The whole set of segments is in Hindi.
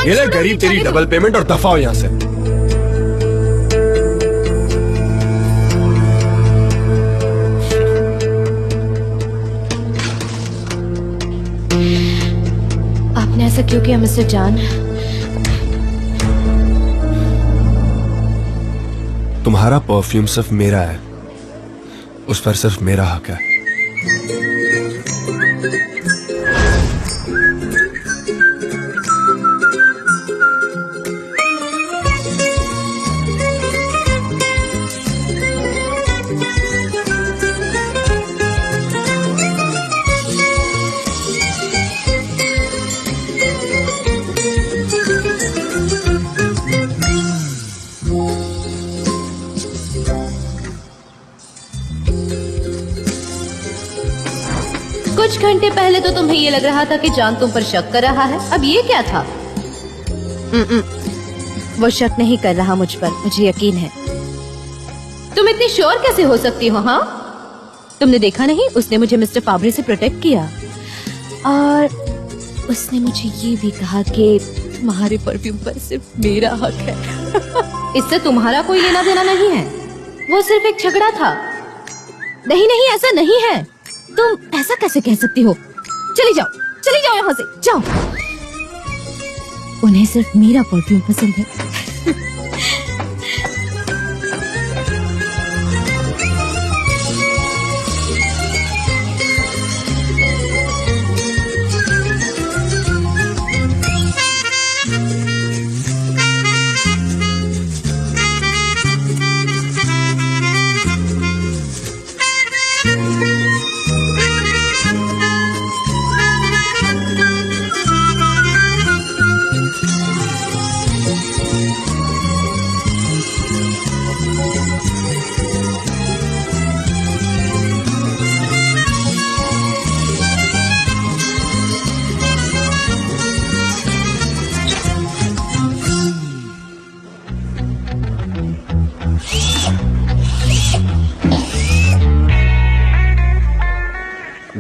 ये ले गरीब तेरी डबल पेमेंट और दफा हो यहाँ से। आपने ऐसा क्यों किया मिस्टर जॉन? तुम्हारा परफ्यूम सिर्फ मेरा है, उस पर सिर्फ मेरा हक है। कुछ घंटे पहले तो तुम्हें ये लग रहा था कि जॉन तुम पर शक कर रहा है, अब ये क्या था? वो शक नहीं कर रहा मुझ पर, मुझे यकीन है। तुम इतनी श्योर कैसे हो सकती हो? हाँ, तुमने देखा नहीं, उसने मुझे मिस्टर फाब्री से प्रोटेक्ट किया और उसने मुझे ये भी कहा कि तुम्हारे परफ्यूम पर सिर्फ मेरा हक है। इससे तुम्हारा कोई लेना देना नहीं है, वो सिर्फ एक झगड़ा था। नहीं नहीं, ऐसा नहीं है। तुम ऐसा कैसे कह सकती हो? चली जाओ यहाँ से, जाओ। उन्हें सिर्फ मेरा परफ्यूम पसंद है।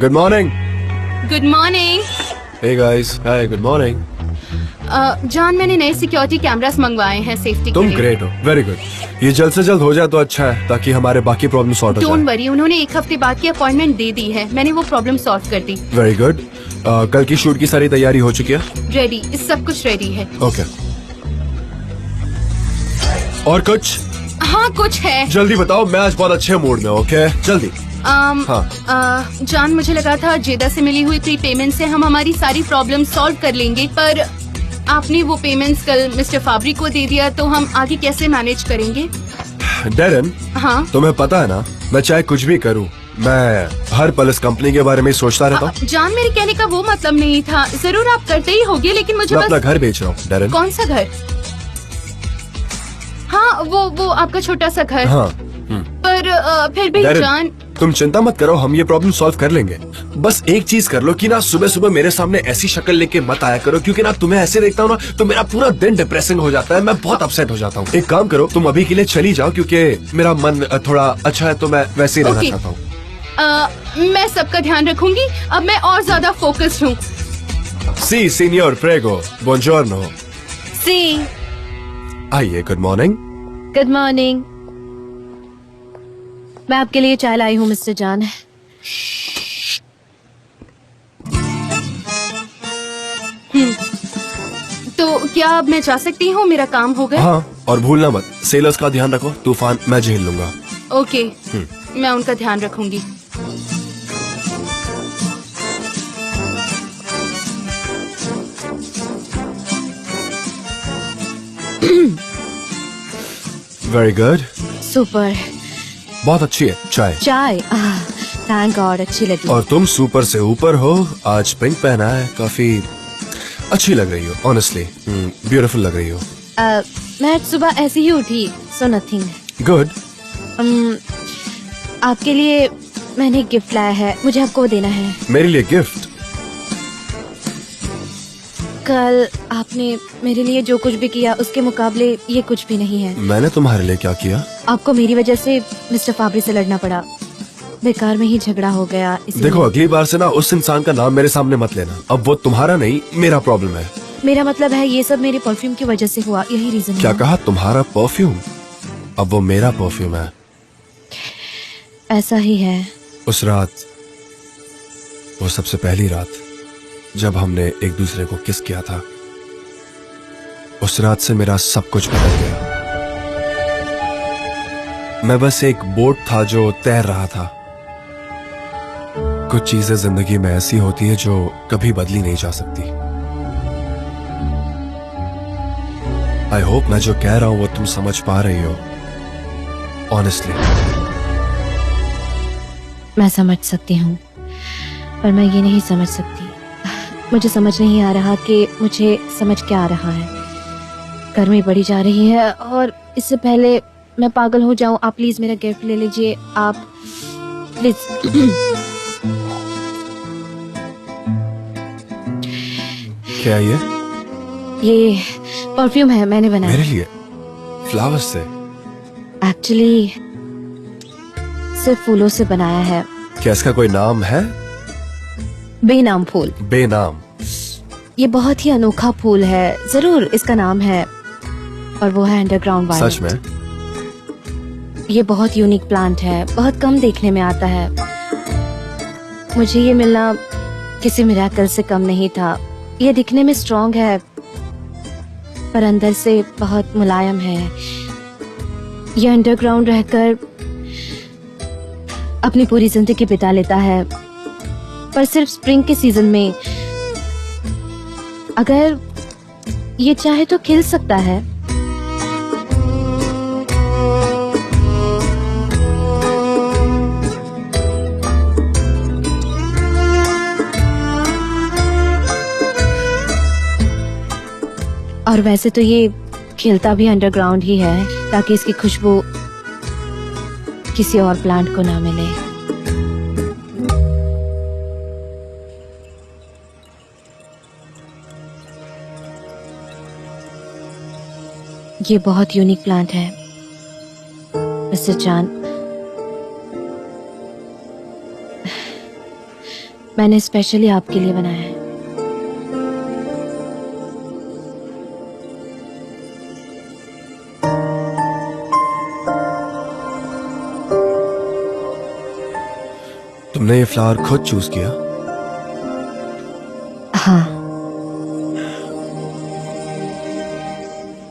Good morning. Good morning. Hey guys, hi, good morning. John, मैंने नए सिक्योरिटी कैमरास मंगवाए हैं सेफ्टी तुम के लिए। ग्रेट हो, वेरी गुड। ये जल्द से जल्द हो जाए तो अच्छा है, ताकि हमारे बाकी प्रॉब्लम सॉर्ट हो जाए। डोंट वरी, उन्होंने एक हफ्ते बाद की अपॉइंटमेंट दे दी है, मैंने वो प्रॉब्लम सॉल्व कर दी। Very good. कल की शूट की सारी तैयारी हो चुकी है? रेडी, सब कुछ रेडी है। ओके। और कुछ? हाँ, कुछ है। जल्दी बताओ, मैं आज बहुत अच्छे मूड में। ओके, जल्दी। जॉन, मुझे लगा था जेदा से मिली हुई प्री पेमेंट से हम हमारी सारी प्रॉब्लम सॉल्व कर लेंगे, पर आपने वो पेमेंट्स कल मिस्टर फाब्री को दे दिया, तो हम आगे कैसे मैनेज करेंगे? डेरन, हाँ, तुम्हें पता है ना, मैं चाहे कुछ भी करूं, मैं हर पल इस कंपनी के बारे में सोचता रहता हूँ। जॉन, मेरे कहने का वो मतलब नहीं था। जरूर आप करते ही होगे, लेकिन मुझे मैं बस... अपना घर बेच रहा हूँ, डेरन। कौन सा घर? हाँ, वो आपका छोटा सा घर। हाँ। पर फिर भी जॉन, तुम चिंता मत करो, हम ये प्रॉब्लम सॉल्व कर लेंगे। बस एक चीज कर लो कि ना सुबह सुबह मेरे सामने ऐसी शक्ल लेके मत आया करो, क्योंकि ना तुम्हें ऐसे देखता हूँ ना तो मेरा पूरा दिन डिप्रेसिंग हो जाता है, मैं बहुत अपसेट हो जाता हूँ। एक काम करो, तुम अभी के लिए चली जाओ, क्योंकि मेरा मन थोड़ा अच्छा है, तो मैं वैसे ही रहना चाहता हूँ। मैं सबका ध्यान रखूंगी, अब मैं और ज्यादा फोकस्ड हूँ। सी सीनियर प्रेगो, बुongiorno। सी, आइए, गुड मॉर्निंग। Good morning. मैं आपके लिए चाय लाई हूँ मिस्टर जॉन। तो क्या अब मैं जा सकती हूँ? मेरा काम हो गया? हाँ, और भूलना मत, सेलर्स का ध्यान रखो, तूफान मैं झेल लूंगा। ओके, मैं उनका ध्यान रखूंगी। Very good. सुपर। बहुत अच्छी है चाय। चाय, थैंक गॉड, अच्छी लगी। और तुम सुपर से ऊपर हो, आज पिंक पहना है, काफी अच्छी लग रही हो, ऑनेस्टली ब्यूटीफुल लग रही हो। मैं आज सुबह ऐसे ही उठी, सो नथिंग। गुड। आपके लिए मैंने एक गिफ्ट लाया है, मुझे आपको देना है। मेरे लिए गिफ्ट? कल आपने मेरे लिए जो कुछ भी किया उसके मुकाबले ये कुछ भी नहीं है। मैंने तुम्हारे लिए क्या किया? आपको मेरी वजह से मिस्टर फाबरी से लड़ना पड़ा, बेकार में ही झगड़ा हो गया। देखो अगली बार से ना उस इंसान का नाम मेरे सामने मत लेना। अब वो तुम्हारा नहीं मेरा प्रॉब्लम है। मेरा मतलब है ये सब मेरे परफ्यूम की वजह से हुआ, यही रीजन है। क्या कहा? तुम्हारा परफ्यूम? अब वो मेरा परफ्यूम है। ऐसा ही है। उस रात, वो सबसे पहली रात जब हमने एक दूसरे को किस किया था, उस रात से मेरा सब कुछ बदल गया। मैं बस एक बोट था जो तैर रहा था। कुछ चीजें जिंदगी में ऐसी होती है जो कभी बदली नहीं जा सकती। आई होप मैं जो कह रहा हूं वो तुम समझ पा रही हो। ऑनेस्टली मैं समझ सकती हूँ, पर मैं ये नहीं समझ सकती। मुझे समझ नहीं आ रहा कि मुझे समझ क्या आ रहा है। गर्मी बढ़ी जा रही है और इससे पहले मैं पागल हो जाऊं, आप प्लीज मेरा गिफ्ट ले लीजिए। आप प्लीज। क्या ये परफ्यूम है, मैंने बनाया। मेरे लिए? फ्लावर्स से? एक्चुअली सिर्फ फूलों से बनाया है। क्या इसका कोई नाम है? बेनाम फूल। बेनाम? ये बहुत ही अनोखा फूल है, जरूर इसका नाम है, और वो है अंडरग्राउंड वायलेट। सच में? ये बहुत यूनिक प्लांट है, बहुत कम देखने में आता है। मुझे ये मिलना किसी मिरेकल से कम नहीं था। ये दिखने में स्ट्रॉन्ग है पर अंदर से बहुत मुलायम है। ये अंडरग्राउंड रहकर अपनी पूरी जिंदगी बिता लेता है, पर सिर्फ स्प्रिंग के सीजन में। अगर ये चाहे तो खिल सकता है। और वैसे तो ये खिलता भी अंडरग्राउंड ही है, ताकि इसकी खुशबू किसी और प्लांट को ना मिले। ये बहुत यूनिक प्लांट है मिस्टर चांद। मैंने स्पेशली आपके लिए बनाया है। तुमने ये फ्लावर खुद चूज किया? हाँ।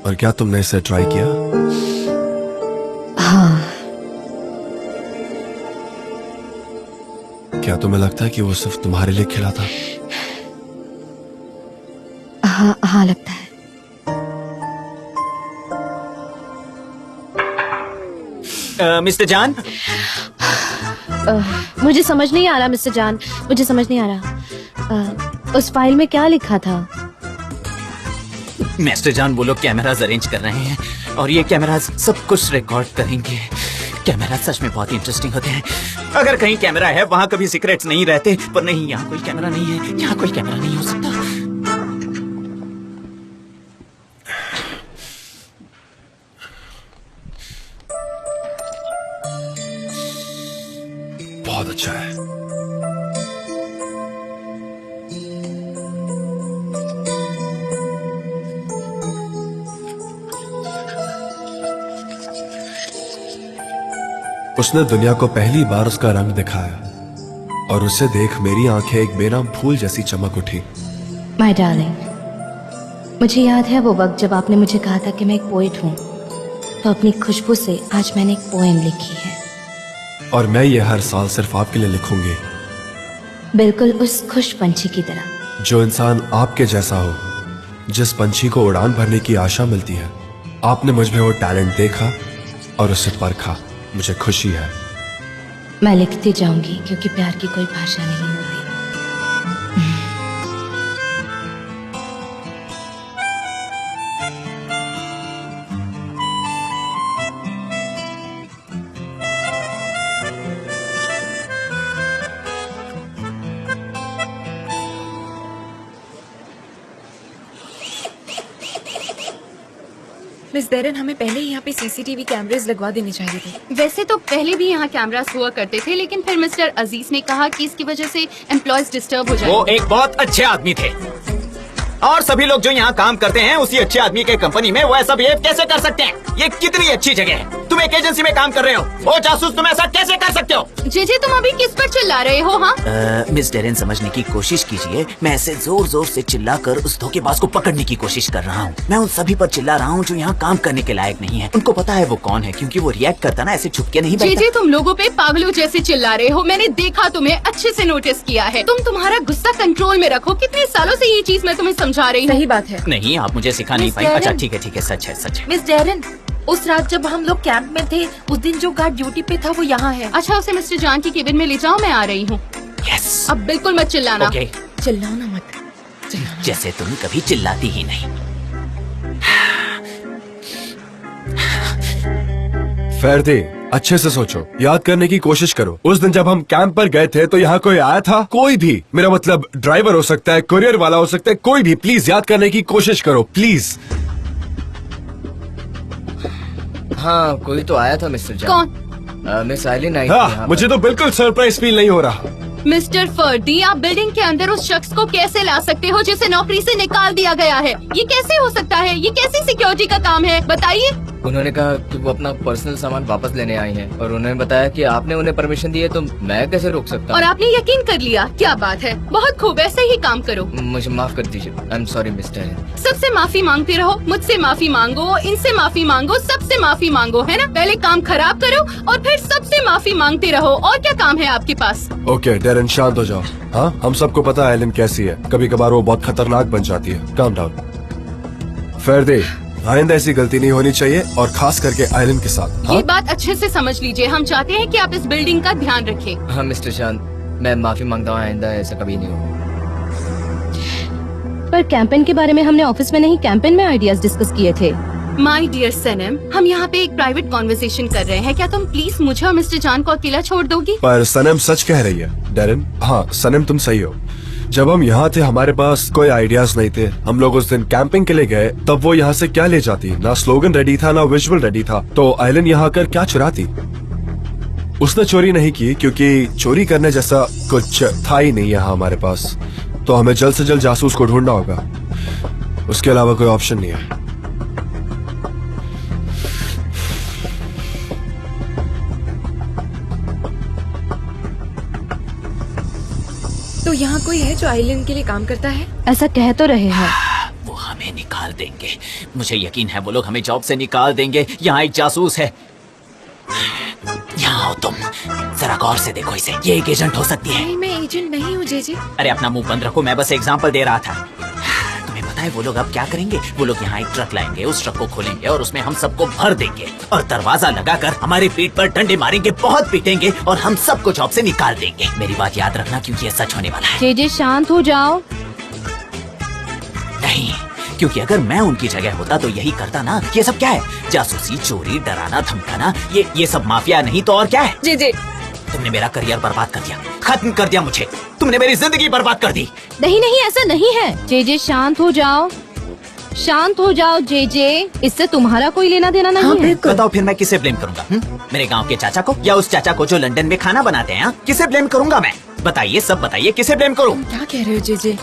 और क्या तुमने इसे ट्राई किया? हाँ। क्या तुम्हें लगता है कि वो सिर्फ तुम्हारे लिए खिला था? हाँ हाँ लगता है। मिस्टर जान, मुझे समझ नहीं आ रहा मिस्टर जान, मुझे समझ नहीं आ रहा। उस फाइल में क्या लिखा था? मिस्टर जान वो लोग कैमरास अरेंज कर रहे हैं और ये कैमरास सब कुछ रिकॉर्ड करेंगे। कैमरा सच में बहुत इंटरेस्टिंग होते हैं। अगर कहीं कैमरा है वहाँ कभी सीक्रेट्स नहीं रहते, पर नहीं, यहाँ कोई कैमरा नहीं है। यहाँ कोई कैमरा नहीं हो सकता। बहुत अच्छा है। उसने दुनिया को पहली बार उसका रंग दिखाया और उसे देख मेरी आंखें एक बेनाम फूल जैसी चमक उठी। माय डार्लिंग, मुझे याद है वो वक्त जब आपने मुझे कहा था कि मैं एक पोएट हूँ, तो अपनी खुशबू से आज मैंने एक पोएम लिखी है। और मैं ये हर साल सिर्फ आपके लिए लिखूंगी। बिल्कुल उस खुश पंछी की तरह। जो इंसान आपके जैसा हो, जिस पंछी को उड़ान भरने की आशा मिलती है। आपने मुझ में वो टैलेंट देखा और उसे परखा। मुझे खुशी है। मैं लिखती जाऊंगी क्योंकि प्यार की कोई भाषा नहीं होती। मिस डेरन, हमें पहले ही यहाँ पे सीसीटीवी कैमरेज लगवा देने चाहिए थे। वैसे तो पहले भी यहाँ कैमरास हुआ करते थे, लेकिन फिर मिस्टर अजीज ने कहा कि इसकी वजह से एम्प्लॉयज डिस्टर्ब हो वो जाएंगे। एक बहुत अच्छे आदमी थे और सभी लोग जो यहाँ काम करते हैं उसी अच्छे आदमी के कंपनी में वो ऐसा बिहेव कैसे कर सकते हैं? ये कितनी अच्छी जगह है। तुम एक एजेंसी में काम कर रहे हो, ओ जासूस, तुम ऐसा कैसे कर सकते हो? जे तुम अभी किस पर चिल्ला रहे हो? हाँ, मिस डेरेन, समझने की कोशिश कीजिए। मैं ऐसे जोर जोर से चिल्लाकर उस धोखेबाज को पकड़ने की कोशिश कर रहा हूँ। मैं उन सभी पर चिल्ला रहा हूँ जो यहाँ काम करने के लायक नहीं है। उनको पता है वो कौन है, क्योंकि वो रिएक्ट करता ना ऐसे छुप के नहीं बैठता। जे तुम लोगों पे पागलों जैसे चिल्ला रहे हो। मैंने देखा, तुम्हें अच्छे से नोटिस किया है। तुम तुम्हारा गुस्सा कंट्रोल में रखो। कितने सालों से ये चीज मैं तुम्हें समझा रही हूँ। सही बात है। नहीं, आप मुझे सिखा नहीं मिस पाई। डेरेन। अच्छा ठीक है, सच है, सच है। मिस डेरन, उस रात जब हम लोग कैंप में थे, उस दिन जो गार्ड ड्यूटी पे था वो यहाँ है। अच्छा, उसे मिस्टर जान की केबिन में ले जाओ, मैं आ रही हूँ। यस, अब बिल्कुल मत चिल्लाना। ओके। चिल्लाना मत। जैसे तुम कभी चिल्लाती ही नहीं। फैरदे, अच्छे से सोचो, याद करने की कोशिश करो। उस दिन जब हम कैंप पर गए थे तो यहाँ कोई आया था? कोई भी। मेरा मतलब ड्राइवर हो सकता है, कुरियर वाला हो सकता है, कोई भी। प्लीज याद करने की कोशिश करो, प्लीज। हाँ, कोई तो आया था मिस्टर जान। कौन? मिस आइलिन आई थी यहाँ हाँ, पर। मुझे तो बिल्कुल सरप्राइज फील नहीं हो रहा। मिस्टर फर्दी, आप बिल्डिंग के अंदर उस शख्स को कैसे ला सकते हो जिसे नौकरी से निकाल दिया गया है? ये कैसे हो सकता है? ये कैसी सिक्योरिटी का काम है? बताइए। उन्होंने कहा कि वो अपना पर्सनल सामान वापस लेने आई हैं और उन्होंने बताया कि आपने उन्हें परमिशन दी है, तो मैं कैसे रोक सकता और हूँ? आपने यकीन कर लिया? क्या बात है, बहुत खूब, ऐसे ही काम करो। मुझे माफ कर दीजिए। I am sorry mister. सबसे माफी मांगते रहो, मुझसे माफी मांगो, इनसे माफी मांगो, सबसे माफी मांगो, है ना? पहले काम खराब करो और फिर सबसे माफी मांगते रहो। और क्या काम है आपके पास? ओके डेरन, शांत हो जाओ। हाँ, हम सबको पता है आइलिन कैसी है। कभी कभार वो बहुत खतरनाक बन जाती है। Calm down. फैरदे, आइंदा ऐसी गलती नहीं होनी चाहिए, और खास करके आइलिन के साथ। हाँ? ये बात अच्छे से समझ लीजिए। हम चाहते हैं कि आप इस बिल्डिंग का ध्यान रखें। हाँ मिस्टर जान, मैं माफी मांगता हूँ, आइंदा ऐसा कभी नहीं होगा। पर कैंपेन के बारे में हमने ऑफिस में नहीं, कैंपेन में आइडियाज डिस्कस किए थे। माय डियर सनम, हम यहाँ पे एक प्राइवेट कॉन्वर्सेशन कर रहे हैं। क्या तुम प्लीज मुझे और मिस्टर जान को अकेला छोड़ दोगी? पर सनम सच कह रही है डेरन। हाँ सनम, तुम सही हो। जब हम यहाँ थे हमारे पास कोई आइडियाज नहीं थे। हम लोग उस दिन कैंपिंग के लिए गए, तब वो यहाँ से क्या ले जाती? ना स्लोगन रेडी था, ना विजुअल रेडी था। तो आइलिन यहाँ आकर क्या चुराती? उसने चोरी नहीं की, क्योंकि चोरी करने जैसा कुछ था ही नहीं यहाँ हमारे पास। तो हमें जल्द से जल्द जासूस को ढूंढना होगा, उसके अलावा कोई ऑप्शन नहीं है। तो यहाँ कोई है जो आइलैंड के लिए काम करता है? ऐसा कह तो रहे हैं। वो हमें निकाल देंगे, मुझे यकीन है वो लोग हमें जॉब से निकाल देंगे। यहाँ एक जासूस है। यहाँ आओ तुम, जरा गौर से देखो इसे। ये एक एजेंट हो सकती है। नहीं, मैं एजेंट नहीं हूँ जेजे। अरे अपना मुंह बंद रखो, मैं बस एग्जांपल दे रहा था। तुम्हें पता है वो लोग अब क्या करेंगे? वो लोग यहाँ एक ट्रक लाएंगे, उस ट्रक को खोलेंगे और उसमें हम सबको भर देंगे और दरवाजा लगाकर हमारी पीठ पर डंडे मारेंगे, बहुत पीटेंगे और हम सबको जॉब से निकाल देंगे। मेरी बात याद रखना, क्योंकि ये सच होने वाला है। जे शांत हो जाओ। नहीं, क्योंकि अगर मैं उनकी जगह होता तो यही करता ना। ये सब क्या है? जासूसी, चोरी, डराना, धमकाना, ये सब माफिया नहीं तो और क्या है? जेजे, तुमने मेरा करियर बर्बाद कर दिया, खत्म कर दिया मुझे। तुमने मेरी जिंदगी बर्बाद कर दी। नहीं नहीं, ऐसा नहीं है। जे शांत हो जाओ, शांत हो जाओ जे। इससे तुम्हारा कोई लेना देना नहीं है। बताओ फिर मैं किसे ब्लेम करूंगा? मेरे गांव के चाचा को या उस चाचा को जो लंदन में खाना बनाते हैं? किसे ब्लेम करूंगा मैं? बताइए, सब बताइए, किसे ब्लेम करूं? क्या कह रहे हो जेजे?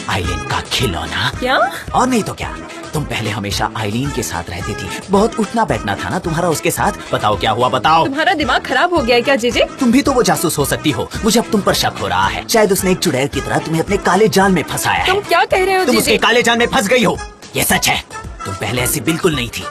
आइलिन का खिलौना। क्या? और नहीं तो क्या। तुम पहले हमेशा आइलिन के साथ रहती थी, बहुत उठना बैठना था ना तुम्हारा उसके साथ। बताओ क्या हुआ, बताओ। तुम्हारा दिमाग खराब हो गया है क्या जेजे? तुम भी तो वो जासूस हो सकती हो। मुझे अब तुम पर शक हो रहा है। शायद उसने एक चुड़ैल की तरह तुम्हें अपने काले जाल में फंसाया है। तुम क्या कह रहे हो तुम उसके जेजे? काले जाल में फंस गई हो, ये सच है। तुम पहले ऐसी बिल्कुल नहीं थी।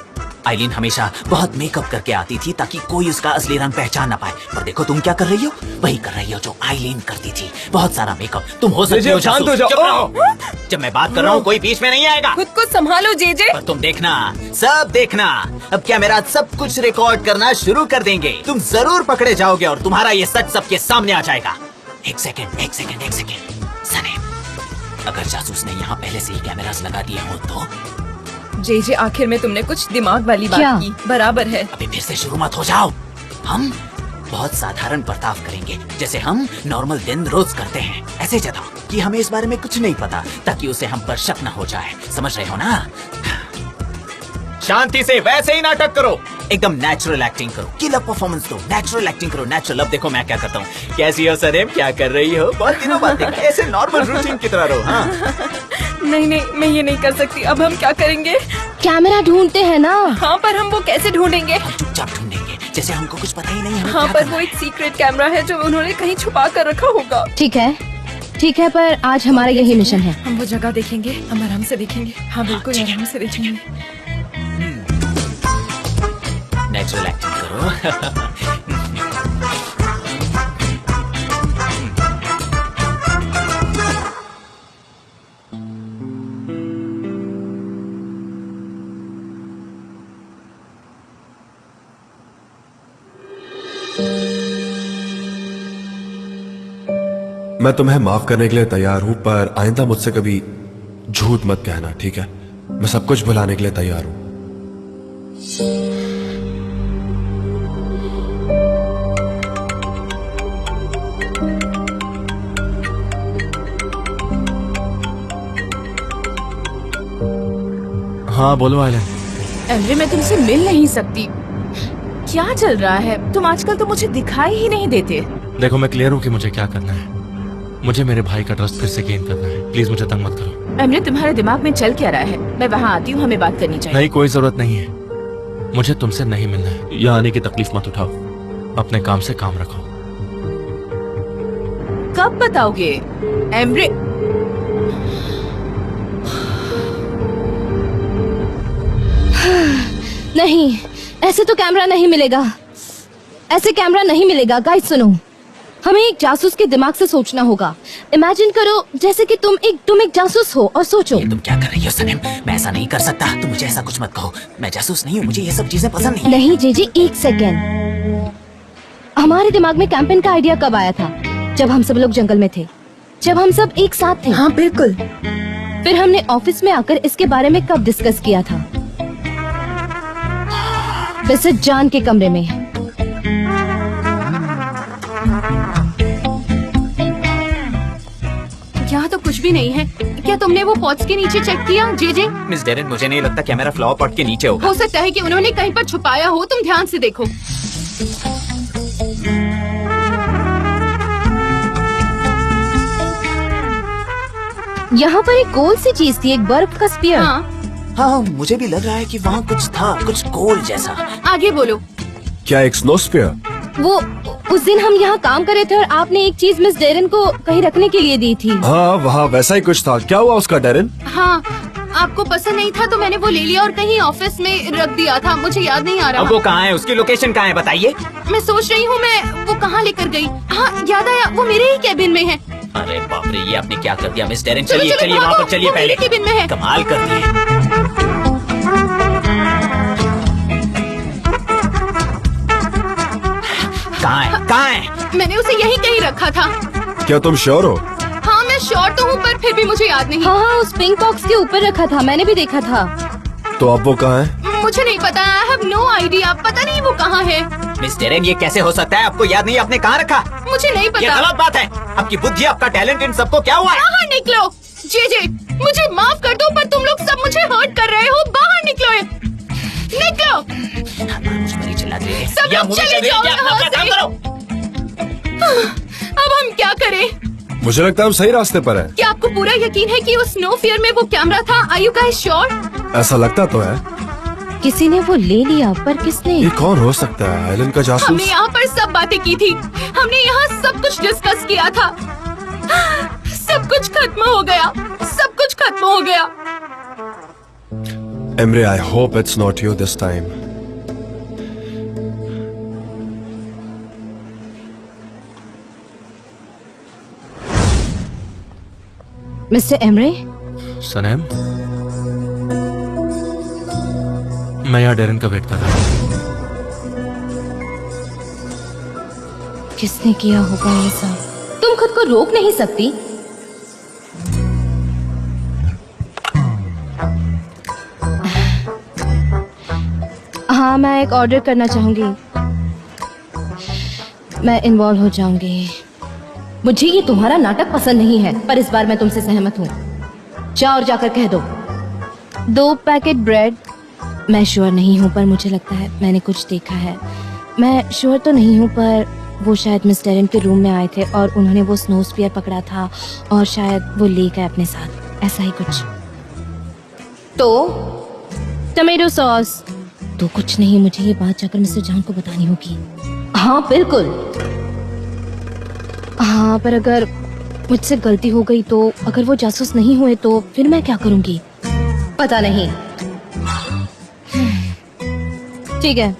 आइलिन हमेशा बहुत मेकअप करके आती थी ताकि कोई उसका असली रंग पहचान ना पाए। पर देखो तुम क्या कर रही हो, वही कर रही हो जो आइलिन करती थी। बहुत सारा मेकअप। तुम हो सकती हो शांत हो जासूस। जाओ। चुप रहो। जब मैं बात कर रहा हूँ कोई बीच में नहीं आएगा। खुद को संभालो जेजे। पर तुम देखना, सब देखना। अब क्या मेरा सब कुछ रिकॉर्ड करना शुरू कर देंगे। तुम जरूर पकड़े जाओगे और तुम्हारा ये सच सबके सामने आ जाएगा। एक सेकंड सने, अगर जासूस ने यहाँ पहले से ही कैमरास लगा दिए हो तो? जेजे, आखिर में तुमने कुछ दिमाग वाली क्या? बात की। बराबर है। अभी फिर से शुरू मत हो जाओ। हम बहुत साधारण बर्ताव करेंगे, जैसे हम नॉर्मल दिन रोज करते हैं। ऐसे जताओ कि हमें इस बारे में कुछ नहीं पता, ताकि उसे हम पर शक न हो जाए। समझ रहे हो ना? शांति से वैसे ही नाटक करो, एकदम नेचुरल एक्टिंग करो, किलर परफॉर्मेंस दो, नेचुरल एक्टिंग करो, नेचुरल। अब देखो मैं क्या करता हूँ। कैसी हो सरेम, क्या कर रही हो? बहुत दिनों बाद देखा, ऐसे नॉर्मल रूटीन की तरह रहो। हाँ नहीं, मैं ये नहीं कर सकती। अब हम क्या करेंगे? कैमरा ढूंढते हैं ना। हाँ, पर हम वो कैसे ढूंढेंगे? चुपचाप ढूंढेंगे, जैसे हमको कुछ पता ही नहीं है। हाँ, पर वो एक सीक्रेट कैमरा है जो उन्होंने कहीं छुपा कर रखा होगा। ठीक है, पर आज हमारा यही मिशन है। हम वो जगह देखेंगे, हम आराम से देखेंगे। हाँ बिल्कुल, आराम से देखेंगे। नेचुरल एक्टिंग करो। मैं तुम्हें माफ करने के लिए तैयार हूं, पर आइंदा मुझसे कभी झूठ मत कहना, ठीक है? मैं सब कुछ भुलाने के लिए तैयार हूं। हाँ बोलो आइलैंड। एमरे, मैं तुमसे मिल नहीं सकती। क्या चल रहा है? तुम आजकल तो मुझे दिखाई ही नहीं देते। देखो, मैं क्लियर हूँ कि मुझे क्या करना है। मुझे मेरे भाई का ट्रस्ट फिर से गेन करना है। प्लीज मुझे तंग मत करो। एमरे, तुम्हारे दिमाग में चल क्या रहा है? मैं वहाँ आती हूँ, हमें बात करनी चाहिए। नहीं, कोई जरूरत नहीं है। मुझे तुमसे नहीं मिलना है। यहाँ आने की तकलीफ मत उठाओ। अपने काम से काम रखो। कब बताओगे एमरे? नहीं, ऐसे तो कैमरा नहीं मिलेगा। ऐसे कैमरा नहीं मिलेगा। गाइस सुनो, हमें एक जासूस के दिमाग से सोचना होगा। इमेजिन करो जैसे कि तुम एक जासूस हो और सोचो। तुम क्या कर रही हो सनम? मैं ऐसा नहीं कर सकता। तुम मुझे ऐसा कुछ मत कहो। मैं जासूस नहीं हूँ, मुझे ये सब चीजें पसंद नहीं। नहीं जेजे, एक सेकेंड। हमारे दिमाग में कैंपेन का आइडिया कब आया था? जब हम सब लोग जंगल में थे, जब हम सब एक साथ थे। हाँ बिल्कुल। फिर हमने ऑफिस में आकर इसके बारे में कब डिस्कस किया था? वैसे जान के कमरे में। यहाँ तो कुछ भी नहीं है। क्या तुमने वो पॉट्स के नीचे चेक किया जेजे? मिस डेरेन, मुझे नहीं लगता कैमरा फ्लावर पॉट के नीचे होगा। हो सकता है कि उन्होंने कहीं पर छुपाया हो। तुम ध्यान से देखो। यहाँ पर एक गोल सी चीज थी, एक बर्फ का स्पीयर। हाँ, मुझे भी लग रहा है कि वहाँ कुछ था, कुछ गोल जैसा। आगे बोलो। क्या एक स्नोस्फीयर? वो उस दिन हम यहाँ काम कर रहे थे और आपने एक चीज मिस डेरेन को कहीं रखने के लिए दी थी। हाँ, वहाँ वैसा ही कुछ था। क्या हुआ उसका डेरेन? हाँ, आपको पसंद नहीं था तो मैंने वो ले लिया और कहीं ऑफिस में रख दिया था। मुझे याद नहीं आ रहा। अब वो कहाँ है? उसकी लोकेशन कहाँ है? बताइए। मैं सोच रही हूँ मैं वो कहाँ लेकर गई। हाँ, याद आया, वो मेरे ही केबिन में है। अरे बाप रे, ये आपने क्या कर दिया मिस डेरेन? चलो, चलिए चलो, चलिए वहाँ भागो, पर चलिए। वो मेरे पहले केबिन में है। कमाल कर दिए। कहाँ है? कहाँ है? मैंने उसे यहीं कहीं रखा था। क्या तुम श्योर हो? हाँ, मैं श्योर तो हूँ, पर फिर भी मुझे याद नहीं। हाँ, उस पिंक बॉक्स के ऊपर रखा था, मैंने भी देखा था। तो अब वो कहाँ है? मुझे नहीं पता। I have no idea. पता नहीं वो कहाँ है। मिस डेरेन, ये कैसे हो सकता है? आपको याद नहीं? आपने कहाँ रखा? मुझे नहीं ये पता। गलत बात है। आपकी बुद्धि, आपका टैलेंट, इन सबको क्या हुआ है? बाहर निकलो। जेजे, मुझे माफ कर दो, पर तुम लोग सब मुझे हर्ट कर रहे हो। बाहर निकलो। निकलो। मुझ पर ही चिल्ला रही है। सब या लोग मुझे चले चलिए, जाओ या अपना यहाँ काम से। करो। अब हम क्या करें? मुझे लगता है हम सही रास्ते पर हैं। क्या आपको पूरा यकीन है कि उस स्नो फियर में वो कैमरा था? Are you guys sure? ऐसा लगता तो है। किसी ने वो ले लिया, पर किसने? ये कौन हो सकता है? आइलैंड का जासूस? हमने यहाँ पर सब बातें की थी। हमने यहाँ सब कुछ डिस्कस किया था। सब कुछ खत्म हो गया। सब कुछ खत्म हो गया। Emre, I hope it's not you this time. Mister Emre, Sanem, मैं यहाँ डेरेन का वेट कर रहा हूँ। किसने किया होगा ये सब? तुम खुद को रोक नहीं सकती? हाँ, मैं एक ऑर्डर करना चाहूंगी। मैं इन्वॉल्व हो जाऊंगी। मुझे ये तुम्हारा नाटक पसंद नहीं है, पर इस बार मैं तुमसे सहमत हूँ। जाओ और जाकर कह दो 2 पैकेट ब्रेड, मैं श्योर नहीं हूँ पर मुझे लगता है मैंने कुछ देखा है। मैं श्योर तो नहीं हूँ पर वो शायद मिस डेरेन के रूम में आए थे और उन्होंने वो स्नो स्पीयर पकड़ा था और शायद वो ले गए अपने साथ, ऐसा ही कुछ। तो टमेटो सॉस। तो कुछ नहीं, मुझे ये बात जाकर मिस्टर जान को बतानी होगी। हाँ बिल्कुल। हाँ पर अगर मुझसे गलती हो गई तो, अगर वो जासूस नहीं हुए तो फिर मैं क्या करूँगी? पता नहीं। ठीक है,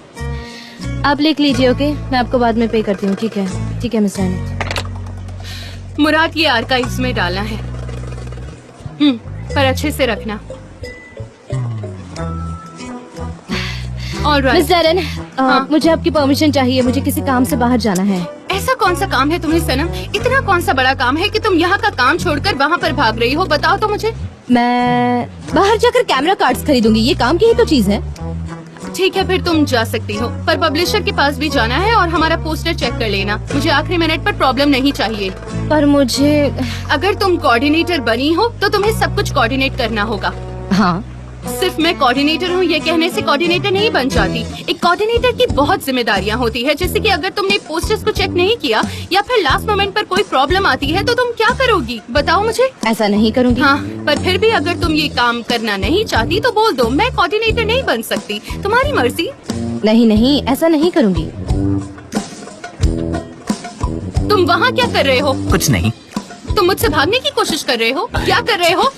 आप लिख लीजिए। ओके, मैं आपको बाद में पे करती हूँ। ठीक है, ठीक है मिस रानी। मुराद ये आर्काइव्स में डालना है। पर अच्छे से रखना। ऑलराइट। मिस डेरेन, मुझे आपकी परमिशन चाहिए, मुझे किसी काम से बाहर जाना है। ऐसा कौन सा काम है तुम्हें सनम? इतना कौन सा बड़ा काम है कि तुम यहाँ का काम छोड़कर वहाँ पर भाग रही हो? बताओ तो मुझे। मैं बाहर जाकर कैमरा कार्ड्स खरीदूंगी, ये काम की ही तो चीज है। ठीक है फिर तुम जा सकती हो, पर पब्लिशर के पास भी जाना है और हमारा पोस्टर चेक कर लेना। मुझे आखिरी मिनट पर प्रॉब्लम नहीं चाहिए। पर मुझे, अगर तुम कोऑर्डिनेटर बनी हो तो तुम्हें सब कुछ कोऑर्डिनेट करना होगा। हाँ सिर्फ मैं कोऑर्डिनेटर हूँ ये कहने से कोऑर्डिनेटर नहीं बन जाती। एक कोऑर्डिनेटर की बहुत जिम्मेदारियाँ होती है, जैसे कि अगर तुमने पोस्टर्स को चेक नहीं किया या फिर लास्ट मोमेंट पर कोई प्रॉब्लम आती है तो तुम क्या करोगी? बताओ मुझे। ऐसा नहीं करूँगी। हाँ, पर फिर भी अगर तुम ये काम करना नहीं चाहती तो बोल दो, मैं कोऑर्डिनेटर नहीं बन सकती, तुम्हारी मर्जी। नहीं नहीं, ऐसा नहीं करूँगी। तुम वहाँ क्या कर रहे हो? कुछ नहीं। तुम मुझसे भागने की कोशिश कर रहे हो? क्या कर रहे हो?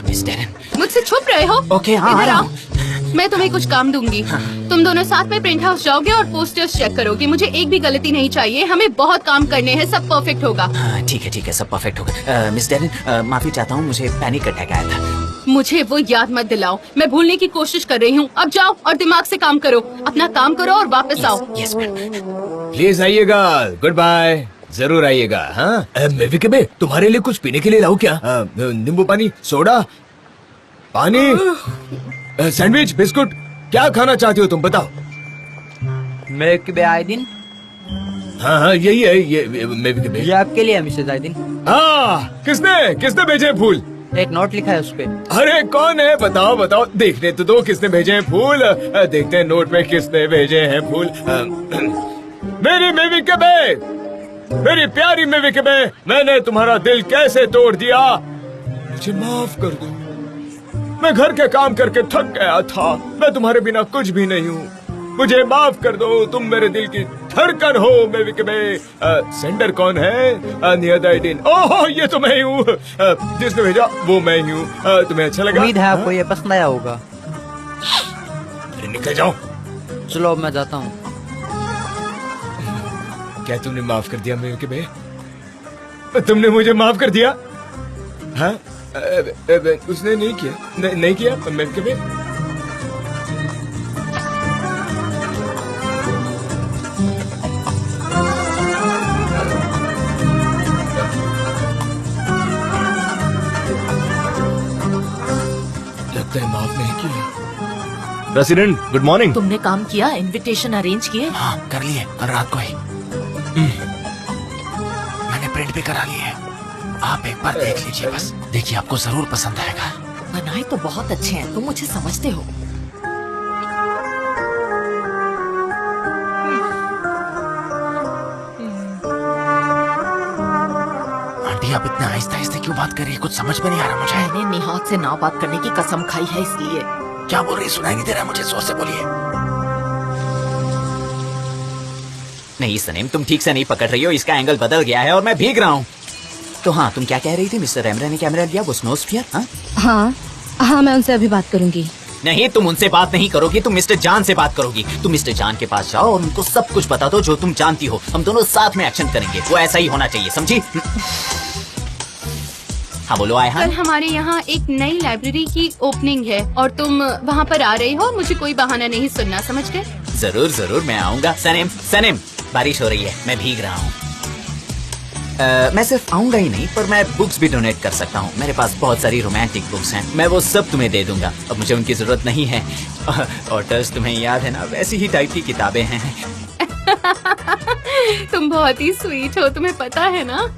Miss Darren. मुझसे छुप रहे हो? ओके, हाँ, इधर आ रहा आओ। मैं तुम्हें कुछ काम दूंगी। तुम दोनों साथ में प्रिंट हाउस जाओगे और पोस्टर्स चेक करोगे। मुझे एक भी गलती नहीं चाहिए, हमें बहुत काम करने हैं, सब परफेक्ट होगा। हाँ, ठीक है, सब परफेक्ट होगा। मिस डेरेन, माफी चाहता हूँ, मुझे पैनिक अटैक आया था। मुझे वो याद मत दिलाओ, मैं भूलने की कोशिश कर रही हूँ। अब जाओ और दिमाग से काम करो, अपना काम करो और वापस आओ। Yes ma'am. प्लीज आइएगा, गुड बाय, जरूर आइएगा। हाँ मेविके बे, तुम्हारे लिए कुछ पीने के लिए लाऊं क्या? नींबू पानी, सोडा, पानी, सैंडविच, बिस्कुट, क्या खाना चाहती हो तुम बताओ? मेविके बे आयदीन, हाँ यही है ये मेविके बे। ये आपके लिए है मिसेस आयदीन। हाँ, किसने भेजे फूल? एक नोट लिखा है उस पे। अरे कौन है? बताओ बताओ, देखने तो दो किसने भेजे हैं फूल। देखते हैं नोट पे किसने भेजे हैं फूल। मेरी मेविके बे, मेरी प्यारी मेविके बे, मैंने तुम्हारा दिल कैसे तोड़ दिया? मुझे माफ कर दो, मैं घर के काम करके थक गया था। मैं तुम्हारे बिना कुछ भी नहीं हूँ, मुझे माफ कर दो। तुम मेरे दिल की धड़कन हो मेविके बे। सेंडर कौन है? नियदाइडिन। ओह, ये तो मैं ही हूँ, जिसने भेजा वो मैं ही हूँ। तुम्हें अच्छा लगा? उम्मीद है आपको ये पसंद आया होगा। अरे निकल जाओ। चलो अब मैं जाता हूँ। क्या तुमने माफ कर दिया मेविके बे? तुमने मुझे माफ कर दिया? हाँ, उसने नहीं किया, नहीं किया मेविके बे। लगता है माफ नहीं किया। President, good morning. तुमने काम किया, इनविटेशन अरेंज किए? हाँ, कर लिए कल रात को ही। मैंने प्रिंट भी करा लिए। आप एक बार देख लीजिए, बस देखिए, आपको जरूर पसंद आएगा। बनाए तो बहुत अच्छे हैं, तुम मुझे समझते हो। आंटी, आप इतने आहिस्ते आहिस्ते क्यों बात कर रही है? कुछ समझ में नहीं आ रहा मुझे। मैंने निहात से ना बात करने की कसम खाई है, इसलिए। क्या बोल रही? सुनाई नहीं दे रहा मुझे, जोर से बोलिए। नहीं सनीम, तुम ठीक से नहीं पकड़ रही हो, इसका एंगल बदल गया है और मैं भीग रहा हूँ। तो हाँ, तुम क्या कह रही थी? मिस्टर रेमरा ने कैमरा दिया, वो स्नोस्फियर? हाँ हाँ, मैं उनसे अभी बात करूंगी। नहीं, तुम उनसे बात नहीं करोगी, तुम मिस्टर जान से बात करोगी। तुम मिस्टर जान के पास जाओ और उनको सब कुछ बता दो जो तुम जानती हो। हम दोनों साथ में एक्शन करेंगे, वो ऐसा ही होना चाहिए, समझी? हाँ बोलो आयहान। कल हमारे यहाँ एक नई लाइब्रेरी की ओपनिंग है और तुम वहाँ पर आ रही हो। मुझे कोई बहाना नहीं सुनना, समझ गए? जरूर जरूर, मैं आऊंगा। सनीम, बारिश हो रही है, मैं भीग रहा हूँ। मैं सिर्फ आऊंगा ही नहीं, पर मैं बुक्स भी डोनेट कर सकता हूँ। मेरे पास बहुत सारी रोमांटिक बुक्स हैं, मैं वो सब तुम्हें दे दूंगा। अब मुझे उनकी जरूरत नहीं है। ऑटर्स तुम्हें याद है ना, वैसी ही टाइप की किताबें हैं। तुम बहुत ही स्वीट हो, तुम्हें पता है ना?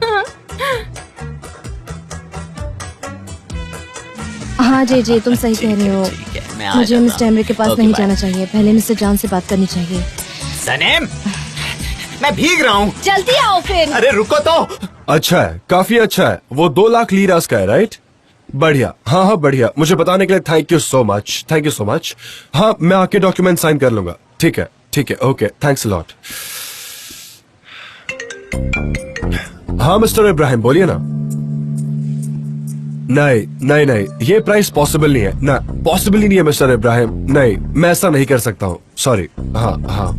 हाँ जी, तुम सही कह रहे हो। ठीक है। मैं आ मुझे जाता मिस्टर हूँ। एमरे के पास Okay, नहीं bye. जाना चाहिए, पहले मिस्टर जॉन से बात करनी चाहिए। सनेम, मैं भीग रहा हूँ। जल्दी आओ फिर। अरे रुको तो। अच्छा है, काफी अच्छा है। वो 2 लाख लीरास का है, राइट? बढ़िया। हाँ हाँ बढ़िया। मुझे बताने के लिए thank you so much, thank you so much. हाँ, मैं आके डॉक्यूमेंट साइन कर लूंगा। ठीक है, ओके, थैंक्स अ लॉट। हाँ मिस्टर इब्राहिम, बोलिए ना। नहीं, ये प्राइस पॉसिबल नहीं है ना, पॉसिबल ही नहीं है मिस्टर इब्राहिम। नहीं, मैं ऐसा नहीं कर सकता हूँ, सॉरी। हाँ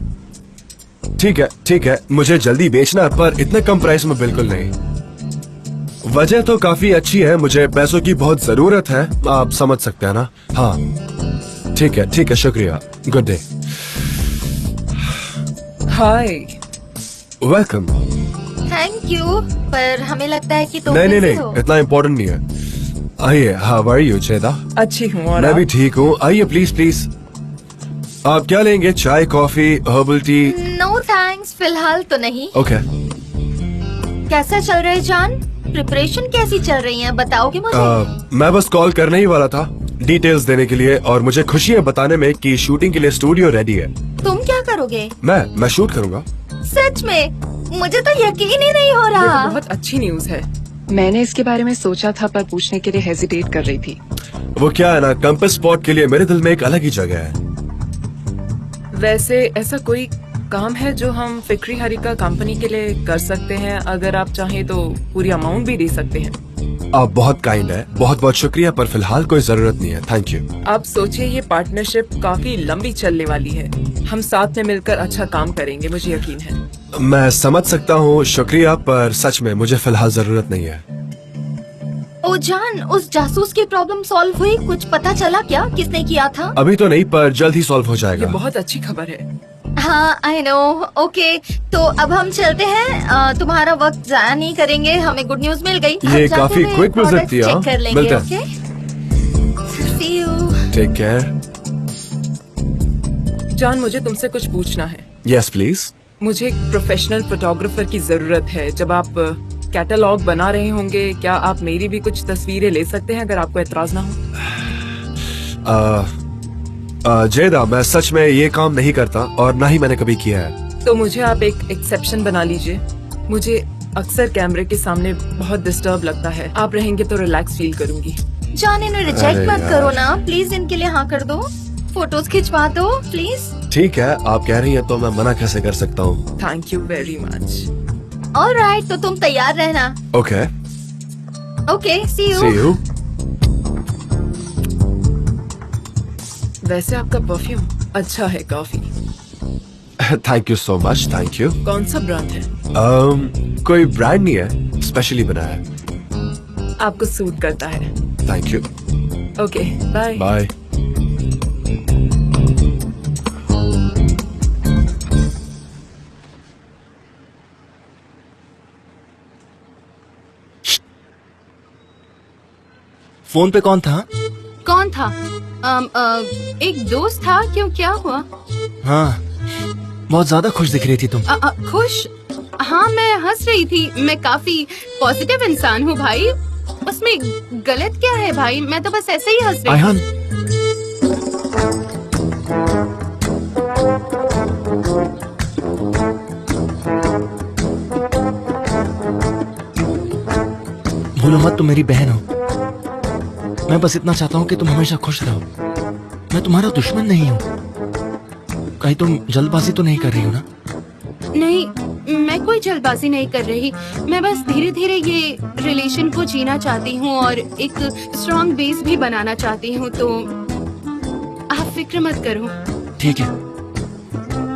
ठीक है, मुझे जल्दी बेचना है, पर इतने कम प्राइस में बिल्कुल नहीं। वजह तो काफी अच्छी है, मुझे पैसों की बहुत जरूरत है, आप समझ सकते हैं ना। हाँ ठीक है, शुक्रिया, good day. Hi. Welcome. Thank you, पर हमें लगता है कि तुम नहीं, इतना इम्पोर्टेंट नहीं है। आइए, हाउ आर यू जेदा? अच्छी हूँ। और मैं आप? भी ठीक हूँ। आइए प्लीज। आप क्या लेंगे, चाय, coffee, herbal tea? No thanks, फिलहाल तो नहीं। ओके। कैसा चल रहा है जान? प्रिपरेशन कैसी चल रही है, बताओगे मुझे? मैं बस कॉल करने ही वाला था, डिटेल्स देने के लिए, और मुझे खुशी है बताने में कि शूटिंग के लिए स्टूडियो रेडी है। तुम क्या करोगे? मैं शूट करूंगा। सच में? मुझे तो यकीन ही नहीं हो ये रहा। तो बहुत अच्छी न्यूज है। मैंने इसके बारे में सोचा था, पर पूछने के लिए हेजिटेट कर रही थी। वो क्या है ना, कंपास स्पॉट के लिए मेरे दिल में एक अलग ही जगह है। वैसे ऐसा कोई काम है जो हम फिक्री हरिका कंपनी के लिए कर सकते हैं? अगर आप चाहें तो पूरी अमाउंट भी दे सकते हैं। आप बहुत काइंड है, बहुत शुक्रिया, पर फिलहाल कोई जरूरत नहीं है, थैंक यू। आप सोचिए, ये पार्टनरशिप काफी लंबी चलने वाली है। हम साथ में मिलकर अच्छा काम करेंगे, मुझे यकीन है। मैं समझ सकता हूँ, शुक्रिया, पर सच में मुझे फिलहाल जरूरत नहीं है। ओ जान, उस जासूस की प्रॉब्लम सॉल्व हुई? कुछ पता चला क्या, किसने किया था? अभी तो नहीं, पर जल्द ही सॉल्व हो ये जाएगा। बहुत अच्छी खबर है। हाँ आई नो। ओके, तो अब हम चलते हैं। तुम्हारा वक्त जाया नहीं करेंगे, हमें गुड न्यूज मिल गई। ये काफी क्विक विजिट थी। चेक कर लेंगे। मिलते okay, see you. Take care. जान, मुझे तुमसे कुछ पूछना है। Yes please. मुझे एक प्रोफेशनल फोटोग्राफर की जरूरत है। जब आप कैटलॉग बना रहे होंगे, क्या आप मेरी भी कुछ तस्वीरें ले सकते हैं, अगर आपको एतराज ना हो? जेदा, मैं सच में ये काम नहीं करता, और ना ही मैंने कभी किया है। तो मुझे आप एक एक्सेप्शन बना लीजिए। मुझे अक्सर कैमरे के सामने बहुत डिस्टर्ब लगता है। आप रहेंगे तो रिलैक्स फील करूंगी। जान, इन्हें अरे रिजेक्ट मत यार। करो ना प्लीज, इनके लिए हाँ कर दो। फोटोज खिंचवा दो प्लीज। ठीक है, आप कह रही हैं तो मैं मना कैसे कर सकता हूँ। Thank you very much. Alright, तो तुम तैयार रहना। Okay, okay, see see you. You. वैसे आपका परफ्यूम अच्छा है काफी। Thank you so much, thank you. कौन सा ब्रांड है? कोई ब्रांड नहीं है, स्पेशली बनाया है। आपको सूट करता है। Thank you, okay, bye. Bye. Phone पे कौन था? कौन था? एक दोस्त था। क्यों, क्या हुआ? हाँ, बहुत ज्यादा खुश दिख रही थी तुम। खुश? हाँ, मैं हंस रही थी। मैं काफी पॉजिटिव इंसान हूँ भाई। उसमें गलत क्या है भाई? मैं तो बस ऐसे ही हंस रही थी। आयहान, भूलो मत, तुम मेरी बहन हो। मैं बस इतना चाहता हूँ कि तुम हमेशा खुश रहो। मैं तुम्हारा दुश्मन नहीं हूँ। कहीं तुम जल्दबाजी तो नहीं कर रही हो ना? नहीं, मैं कोई जल्दबाजी नहीं कर रही। मैं बस धीरे धीरे ये रिलेशन को जीना चाहती हूँ और एक स्ट्रॉन्ग बेस भी बनाना चाहती हूँ। तो आप फिक्र मत करो। ठीक है,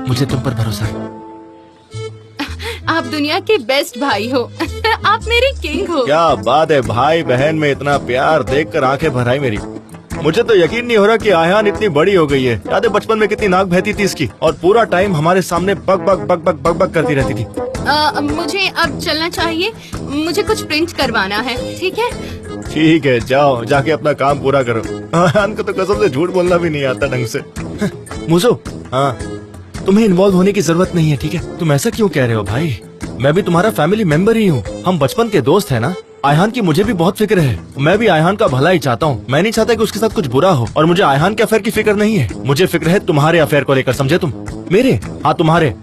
मुझे तुम पर भरोसा है। आप दुनिया के बेस्ट भाई हो। आप मेरे किंग हो। क्या बात है, भाई बहन में इतना प्यार देखकर आंखें भर आई मेरी। मुझे तो यकीन नहीं हो रहा कि आयहान इतनी बड़ी हो गई है। याद है बचपन में कितनी नाक बहती थी इसकी, और पूरा टाइम हमारे सामने बक बक बक बक बक बक करती रहती थी। मुझे अब चलना चाहिए। मुझे कुछ प्रिंट करवाना है। ठीक है? ठीक है, जाओ, जाके अपना काम पूरा करो। आयहान को तो कसम से झूठ बोलना भी नहीं आता ढंग से। मुझो, हाँ, तुम्हें इन्वॉल्व होने की जरूरत नहीं है, ठीक है? तुम ऐसा क्यों कह रहे हो भाई? मैं भी तुम्हारा फैमिली मेंबर ही हूँ, हम बचपन के दोस्त हैं ना। आयहान की मुझे भी बहुत फिक्र है, मैं भी आयहान का भला ही चाहता हूँ। मैं नहीं चाहता कि उसके साथ कुछ बुरा हो, और मुझे आयहान के अफेयर की फिक्र नहीं है, मुझे फिक्र है तुम्हारे अफेयर को लेकर, समझे तुम? मेरे? हाँ तुम्हारे।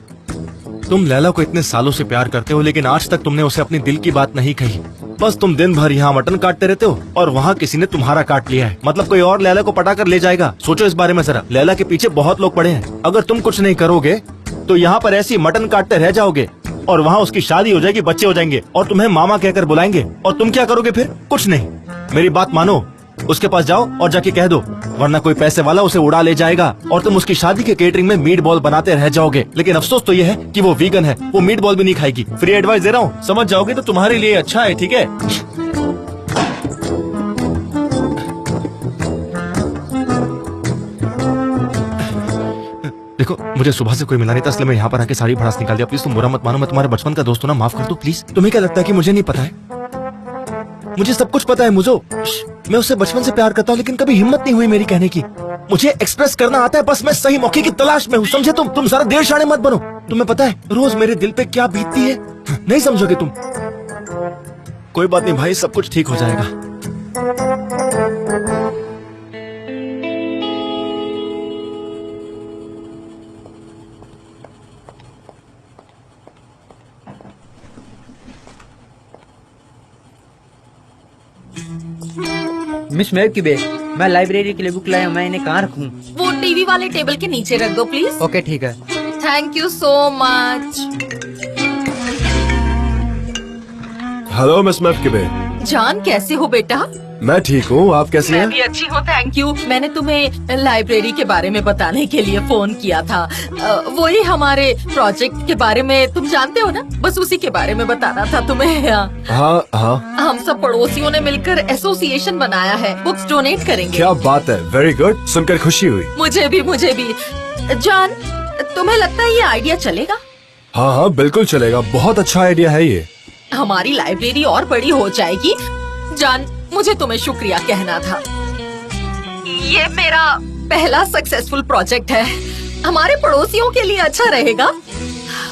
तुम लैला को इतने सालों से प्यार करते हो, लेकिन आज तक तुमने उसे अपनी दिल की बात नहीं कही। बस तुम दिन भर यहाँ मटन काटते रहते हो और वहाँ किसी ने तुम्हारा काट लिया है। मतलब कोई और लैला को पटा कर ले जाएगा। सोचो इस बारे में जरा, लैला के पीछे बहुत लोग पड़े हैं। अगर तुम कुछ नहीं करोगे तो यहाँ पर ऐसी मटन काटते रह जाओगे, और वहाँ उसकी शादी हो जाएगी, बच्चे हो जाएंगे, और तुम्हें मामा कहकर बुलाएंगे, और तुम क्या करोगे फिर? कुछ नहीं। मेरी बात मानो, उसके पास जाओ और जाके कह दो, वरना कोई पैसे वाला उसे उड़ा ले जाएगा और तुम उसकी शादी के केटरिंग में मीट बॉल बनाते रह जाओगे। लेकिन अफसोस तो ये है कि वो वीगन है, वो मीट बॉल भी नहीं खाएगी। फ्री एडवाइस दे रहा हूँ, समझ जाओगे तो तुम्हारे लिए अच्छा है, ठीक है? देखो, मुझे सुबह से कोई मिला नहीं था, इसलिए मैं यहाँ पर आके सारी भड़ास निकाल दिया। प्लीज तुम बुरा मत मानो, मैं तुम्हारे बचपन का दोस्त हूँ ना, माफ कर दो प्लीज। तुम्हें क्या लगता है कि मुझे नहीं पता है? मुझे सब कुछ पता है मुझो। मैं उससे बचपन से प्यार करता हूँ, लेकिन कभी हिम्मत नहीं हुई मेरी कहने की। मुझे एक्सप्रेस करना आता है, बस मैं सही मौके की तलाश में हूँ, समझे तुम? तुम सारा देर शाणे मत बनो। तुम्हें पता है रोज मेरे दिल पे क्या बीतती है? नहीं समझोगे तुम। कोई बात नहीं भाई, सब कुछ ठीक हो जाएगा। मिस मेरकिबे, मैं लाइब्रेरी के लिए बुक लाया हूँ, मैं इन्हें कहाँ रखूँ? वो टीवी वाले टेबल के नीचे रख दो प्लीज। ओके ठीक है। Thank you so much. Hello miss मेरकिबे। जान कैसे हो बेटा? मैं ठीक हूँ, आप कैसी हैं? मैं भी अच्छी हूँ, थैंक यू। मैंने तुम्हें लाइब्रेरी के बारे में बताने के लिए फोन किया था। वही हमारे प्रोजेक्ट के बारे में, तुम जानते हो ना, बस उसी के बारे में बताना था तुम्हें। हाँ हाँ। हम सब पड़ोसियों ने मिलकर एसोसिएशन बनाया है, बुक्स डोनेट करेंगे। क्या बात है, वेरी गुड, सुनकर खुशी हुई। मुझे भी। जान, तुम्हें लगता है ये आइडिया चलेगा? हाँ हाँ बिल्कुल चलेगा, बहुत अच्छा आइडिया है ये। हमारी लाइब्रेरी और बड़ी हो जाएगी। जान, मुझे तुम्हें शुक्रिया कहना था। ये मेरा पहला सक्सेसफुल प्रोजेक्ट है, हमारे पड़ोसियों के लिए अच्छा रहेगा।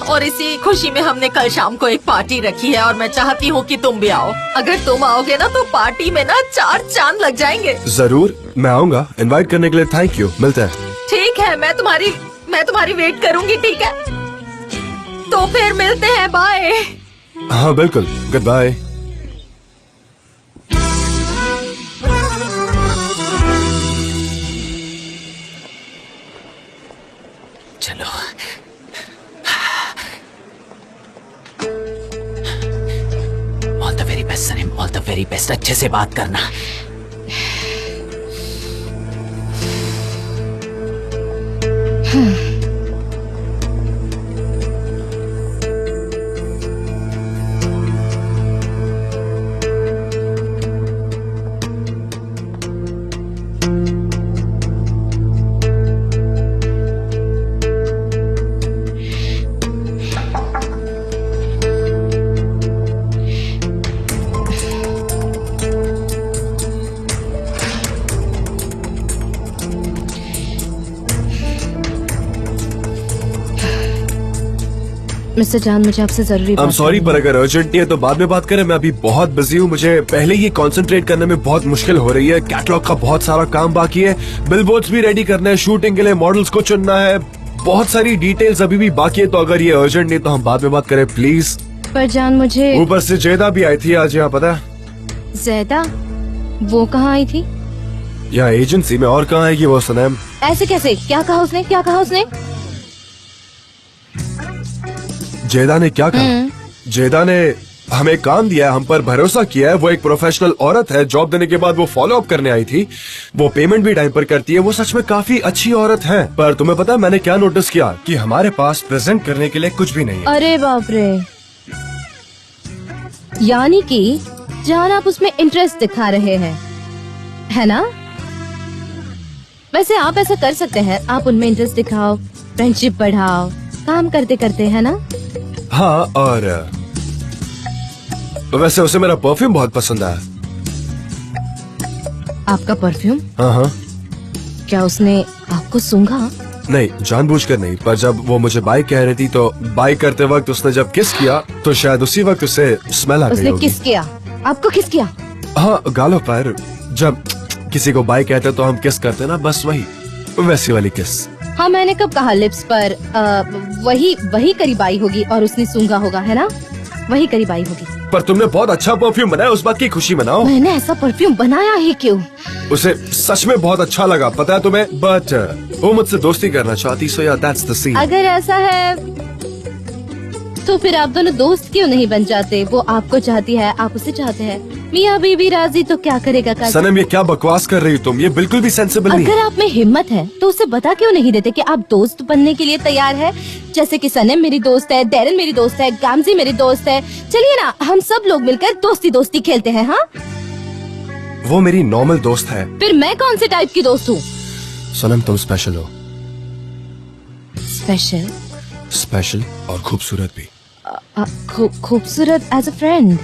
और इसी खुशी में हमने कल शाम को एक पार्टी रखी है, और मैं चाहती हूँ कि तुम भी आओ। अगर तुम आओगे ना तो पार्टी में ना 4 चांद लग जाएंगे। जरूर, मैं आऊँगा। इनवाइट करने के लिए थैंक यू, मिलते हैं। ठीक है, मैं तुम्हारी वेट करूँगी, ठीक है? तो फिर मिलते हैं, बाय। हाँ बिल्कुल, गुड बाय। चलो, all the very best Salim, all the very best. अच्छे से बात करना। मिस्टर जान, मुझे आपसे जरूरी I'm sorry, पर अगर अर्जेंट नहीं है तो बाद में बात करें। मैं अभी बहुत बिजी हूँ, मुझे पहले ही कंसंट्रेट करने में बहुत मुश्किल हो रही है। कैटलॉग का बहुत सारा काम बाकी है, बिलबोर्ड्स भी रेडी करना है, शूटिंग के लिए मॉडल्स को चुनना है, बहुत सारी डिटेल्स अभी भी बाकी है। तो अगर ये अर्जेंट नहीं तो हम बाद में बात करें प्लीज। पर जान, मुझे ऊपर से जैदा भी आई थी आज यहाँ, पता है? जैदा? वो कहाँ आई थी? यहाँ एजेंसी में, और कहाँ आएगी वो सनम? ऐसे कैसे? क्या कहा उसने? जैदा ने क्या कहा? जैदा ने हमें काम दिया है, हम पर भरोसा किया है। वो एक प्रोफेशनल औरत है, जॉब देने के बाद वो फॉलो अप करने आई थी, वो पेमेंट भी टाइम पर करती है, वो सच में काफी अच्छी औरत है। पर तुम्हें पता है मैंने क्या नोटिस किया? कि हमारे पास प्रेजेंट करने के लिए कुछ भी नहीं है। अरे बाप रे, यानी कि जान आप उसमें इंटरेस्ट दिखा रहे हैं, है ना? वैसे आप ऐसा कर सकते हैं, आप उनमें इंटरेस्ट दिखाओ, फ्रेंडशिप बढ़ाओ, काम करते करते, है ना? हाँ, और वैसे उसे मेरा परफ्यूम बहुत पसंद आया। आपका परफ्यूम? हाँ हाँ। क्या उसने आपको सूंघा? नहीं, जानबूझकर नहीं, पर जब वो मुझे बाय कह रही थी तो बाय करते वक्त उसने जब किस किया तो शायद उसी वक्त उसे स्मेल आ गई उसने होगी। किस किया? आपको किस किया? हाँ, गालों पर। जब किसी को बाय कहते तो हम किस करते ना, बस वही वैसी वाली किस। हाँ, मैंने कब कहा लिप्स पर? वही करीब आई होगी और उसने सूंघा होगा, है ना? वही करीब आई होगी। पर तुमने बहुत अच्छा परफ्यूम बनाया, उस बात की खुशी मनाओ। मैंने ऐसा परफ्यूम बनाया ही क्यों? उसे सच में बहुत अच्छा लगा, पता है तुम्हें, बट वो मुझसे दोस्ती करना चाहती, सो यार दैट्स द सीन। अगर ऐसा है तो फिर आप दोनों दोस्त क्यों नहीं बन जाते? वो आपको चाहती है, आप उसे चाहते हैं, मियाँ बीवी राजी, तो क्या करेगा काजी? सनम, ये क्या बकवास कर रही हो तुम? ये बिल्कुल भी सेंसिबल नहीं अगर है। आप में हिम्मत है तो उसे बता क्यों नहीं देते कि आप दोस्त बनने के लिए तैयार है? जैसे कि सनम मेरी दोस्त है, डैरन मेरी दोस्त है, गामजी मेरी दोस्त है। चलिए ना, हम सब लोग मिलकर दोस्ती दोस्ती खेलते हैं। हाँ, वो मेरी नॉर्मल दोस्त है। फिर मैं कौन से टाइप की दोस्त हूँ? सनम, तुम स्पेशल हो। स्पेशल? स्पेशल और खूबसूरत भी। खूबसूरत एज अ फ्रेंड?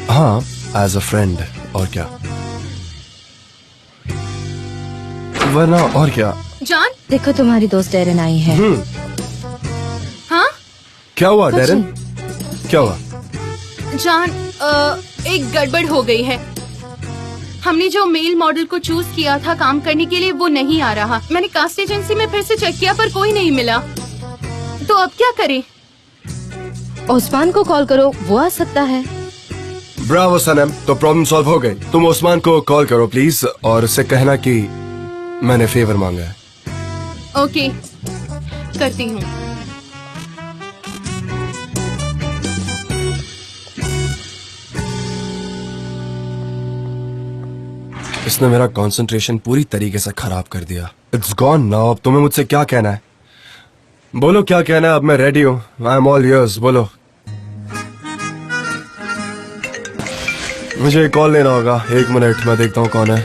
हाँ, एज अ फ्रेंड। और क्या, वरना और क्या। जॉन, देखो तुम्हारी दोस्त डैरन आई है। हाँ क्या हुआ डैरन? क्या हुआ? जॉन, एक गड़बड़ हो गई है। हमने जो मेल मॉडल को चूज किया था काम करने के लिए, वो नहीं आ रहा। मैंने कास्ट एजेंसी में फिर से चेक किया पर कोई नहीं मिला। तो अब क्या करें? ओस्मान को कॉल करो, वो आ सकता है। ब्रावो सनम, तो प्रॉब्लम सॉल्व हो गई। तुम ओस्मान को कॉल करो प्लीज और उससे कहना कि मैंने फेवर मांगा है। ओके, करती हूँ। इसने मेरा कंसंट्रेशन पूरी तरीके से खराब कर दिया। It's gone now. अब तुम्हें मुझसे क्या कहना है? बोलो क्या कहना है। अब मैं रेडी हूँ। I am all yours. बोलो। मुझे कॉल लेना होगा। 1 मिनट, मैं देखता हूँ कौन है।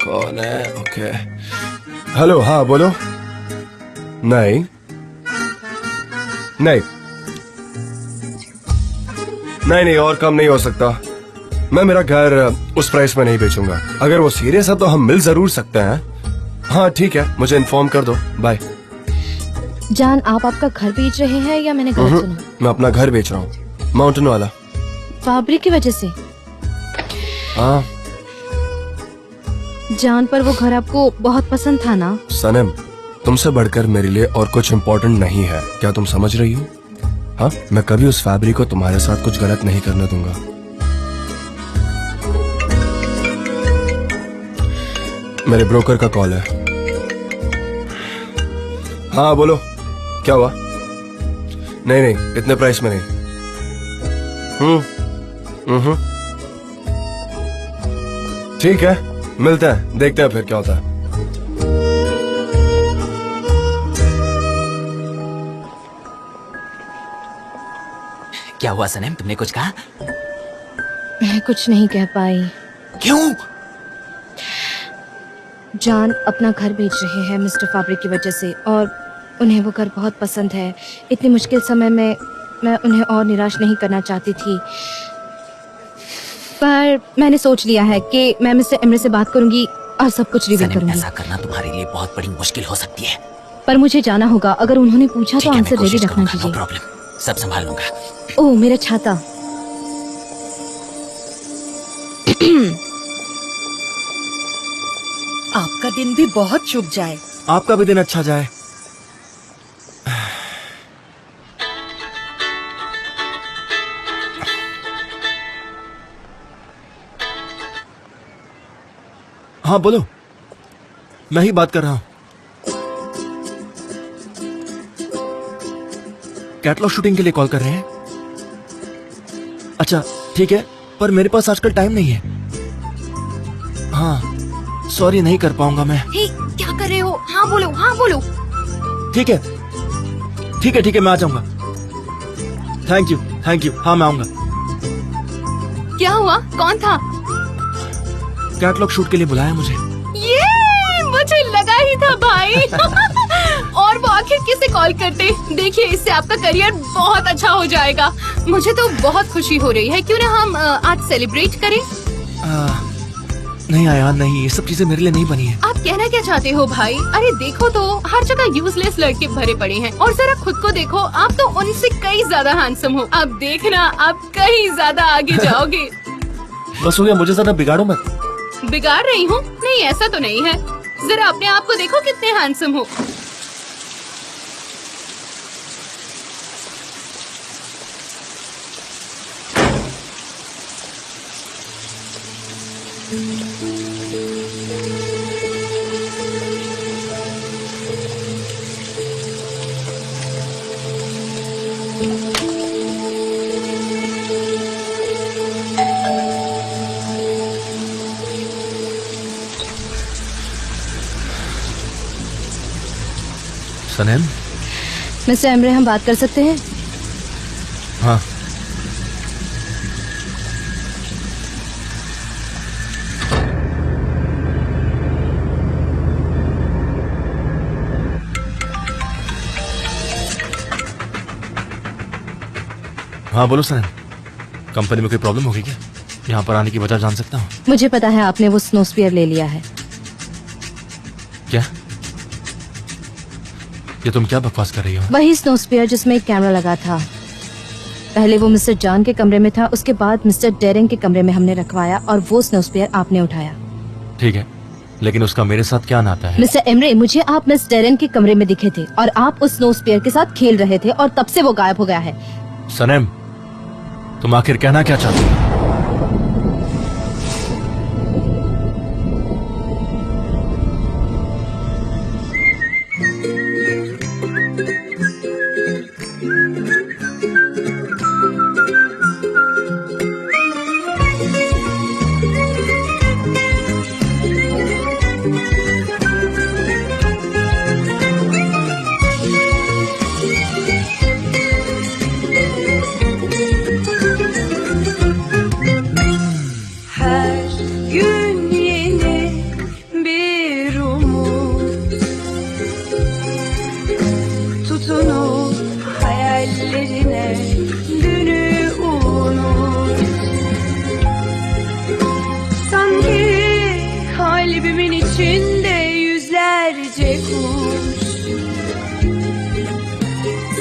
कौन है? ओके। हेलो, हाँ बोलो। नहीं नहीं नहीं नहीं, और कम नहीं हो सकता। मैं मेरा घर उस प्राइस में नहीं बेचूंगा। अगर वो सीरियस है तो हम मिल जरूर सकते हैं। हाँ ठीक है, मुझे इन्फॉर्म कर दो। बाय। जान, आप आपका घर बेच रहे हैं या मैंने गलत सुना? मैं अपना घर बेच रहा हूँ, माउंटेन वाला। फाब्रिक की वजह से? हाँ जान, पर वो घर आपको बहुत पसंद था ना? सनम, तुमसे बढ़कर मेरे लिए और कुछ इम्पोर्टेंट नहीं है, क्या तुम समझ रही हो? हाँ, मैं कभी उस फैब्रिक को तुम्हारे साथ कुछ गलत नहीं करने दूंगा। मेरे ब्रोकर का कॉल है। हाँ बोलो, क्या हुआ? नहीं नहीं, इतने प्राइस में नहीं। ठीक है, मिलते हैं, देखते हैं फिर क्या होता है। क्या हुआ सनम, तुमने कुछ कहा? मैं कुछ नहीं कह पाई। क्यों? जान अपना घर बेच रहे हैं मिस्टर फैब्रिक की वजह से, और उन्हें वो घर बहुत पसंद है। इतनी मुश्किल समय में मैं उन्हें और निराश नहीं करना चाहती थी, पर मैंने सोच लिया है कि मैं मिस्टर एमरे से बात करूंगी और सब कुछ रिवील सनम, करूंगी। ऐसा करना तुम्हारे लिए बहुत बड़ी मुश्किल हो सकती है। पर मुझे जाना होगा। अगर उन्होंने पूछा ठीक तो है, मैं आंसर रेडी कोशिश रखना करूंगा, नो चाहिए। प्रॉब्लम, सब संभाल लूंगा। ओह, मेरा छाता। आपका दिन भी बहुत शुभ जाए। आपका भी दिन अच्छा जाए। हाँ बोलो, मैं ही बात कर रहा हूं। कैटलॉग शूटिंग के लिए कॉल कर रहे हैं? अच्छा ठीक है, पर मेरे पास आजकल टाइम नहीं है। हाँ सॉरी, नहीं कर पाऊंगा मैं। हे, क्या कर रहे हो? हाँ बोलो, हाँ बोलो। ठीक है ठीक है ठीक है, मैं आ जाऊंगा। थैंक यू, हाँ मैं आऊंगा। क्या हुआ? कौन था? कैटलॉग शूट के लिए बुलाया मुझे। ये मुझे लगा ही था भाई। और वो आखिर किसे कॉल करते? देखिए, इससे आपका करियर बहुत अच्छा हो जाएगा। मुझे तो बहुत खुशी हो रही है। क्यों ना हम आज सेलिब्रेट करें? नहीं आयान, नहीं, ये सब चीजें मेरे लिए नहीं बनी है। आप कहना क्या चाहते हो भाई? अरे देखो तो हर जगह यूजलेस लड़के भरे पड़े हैं और जरा खुद को देखो, आप तो उनसे कई ज्यादा हैंडसम हो। अब देखना आप कहीं ज्यादा आगे जाओगे। बस हो गया, मुझे ज्यादा बिगाड़ो मत। बिगाड़ रही हूँ? नहीं, ऐसा तो नहीं है। जरा अपने आप को देखो कितने हैंडसम हो। सनम, मिस्टर एमरे, हम बात कर सकते हैं? हाँ। हाँ बोलो सनम, कंपनी में कोई प्रॉब्लम हो गई क्या? यहाँ पर आने की वजह जान सकता हूँ? मुझे पता है आपने वो स्नोस्फीयर ले लिया है। क्या? ये तुम क्या बकवास कर रही हो? वही स्नोस्फीयर जिसमें एक कैमरा लगा था। पहले वो मिस्टर जॉन के कमरे में था, उसके बाद मिस्टर डेरेंग के कमरे में हमने रखवाया और वो स्नोस्फीयर आपने उठाया। ठीक है, लेकिन उसका मेरे साथ क्या नाता है? मिस्टर एमरे, मुझे आप मिस डेरेंग के कमरे में दिखे थे और आप उस स्नोस्फीयर के साथ खेल रहे थे और तब से वो गायब हो गया है। सनम, तुम आखिर कहना क्या चाहती हो?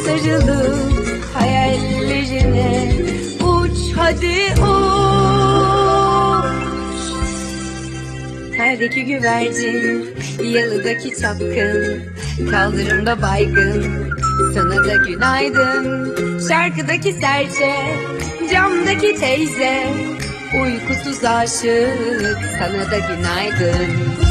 Sarılıp hayallerine uç hadi uç. Perdeki güvercin, yalıdaki çapkın, kaldırımda baygın, sana da günaydın. Şarkıdaki serçe, camdaki teyze, uykusuz aşık, sana da günaydın.